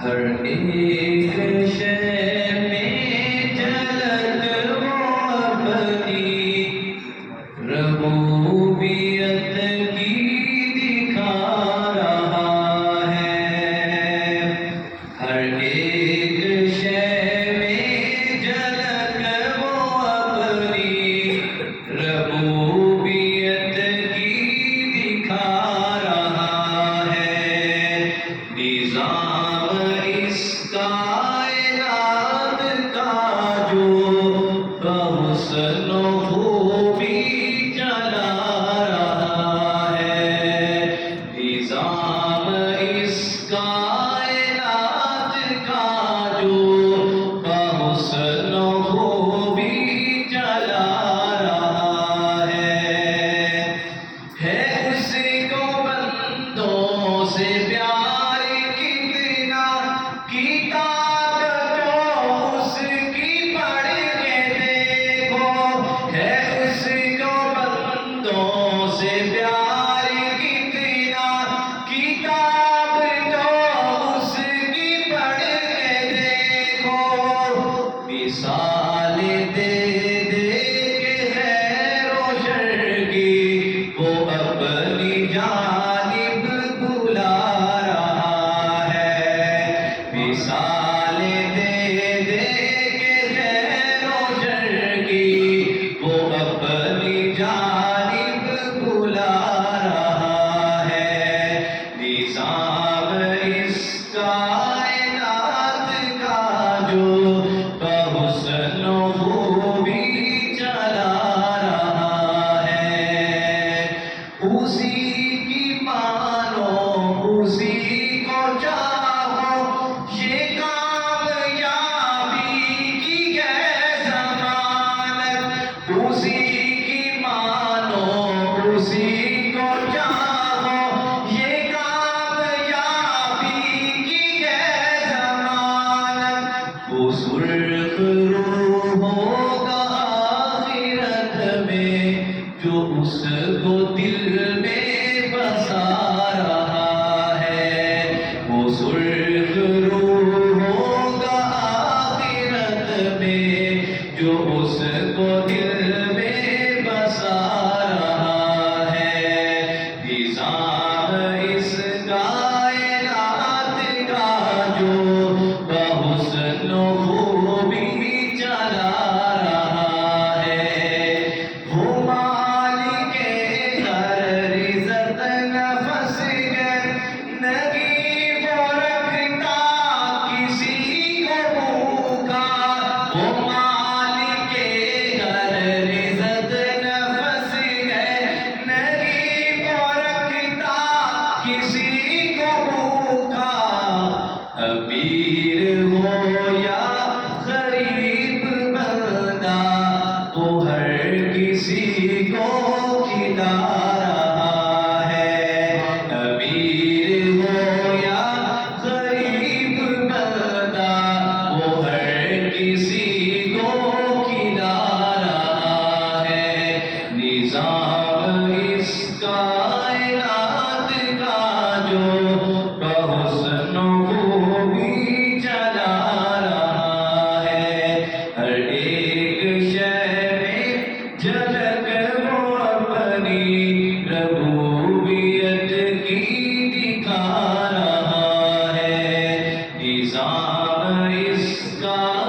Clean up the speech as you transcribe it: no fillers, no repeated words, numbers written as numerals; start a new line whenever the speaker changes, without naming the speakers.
ہر ایک شے میں جھلک وہ اپنی ربوبیت کی دکھا رہا ہے۔ ہر ایک شے میں جھلک وہ اپنی ربوبیت کی دکھا رہا ہے۔ نظام اس کائنات کا جو بحسن و خوبی چلا رہا ہے۔ نظام اس کائنات کا جو بحسن و خوبی چلا رہا ہے۔ اس کو بندوں سے پیار کتنا، کتاب جو اس کی پڑھ کے دیکھو۔ ہے اس کو بندوں سے پیار کتنا، کتاب جو اس کی پڑھ کے دیکھو۔ مثال دے دے کے خیر و شر کی وہ اپنی جانب بلا رہا ہے۔ مثال دے دے کے خیر و شر کی وہ اپنی جانب بلا رہا ہے۔ نظام اس کائنات کا جو بحسن و خوبی چلا رہا ہے۔ اسی کی مانو، اسی کو چاہو، یہ کامیابی کی ہے ضمانت۔ اسی کی مانو، اسی کو چاہو، یہ کامیابی کی ہے ضمانت۔ وہ سرخ روح ہوگا آخرت میں جو اس کو دل میں بسا رہا ہے۔ وہ سرخ روح ہوگا آخرت میں جو اس کو دل میں بسا رہا ہے۔ نظام اس کائنات کا جو بحسن و خوبی چلا رہا ہے۔ وہ مالک ہر عزت نفس ہے، نہیں وہ رکھتا کسی کو بھوکا۔ وہ مالک ہر عزت نفس ہے، نہیں وہ رکھتا کسی کو بھوکا۔ امیر ہو یا غریب بندہ، وہ ہر کسی کو کھلا رہا ہے۔ امیر ہو یا غریب بندہ، وہ ہر کسی کو کھلا رہا ہے۔ نظام اس کائنات کا جو بحسن و خوبی چلا رہا ہے۔ ہر ایک شے میں جھلک وہ اپنی ربوبیت کی دکھا رہا ہے۔ نظام اس کا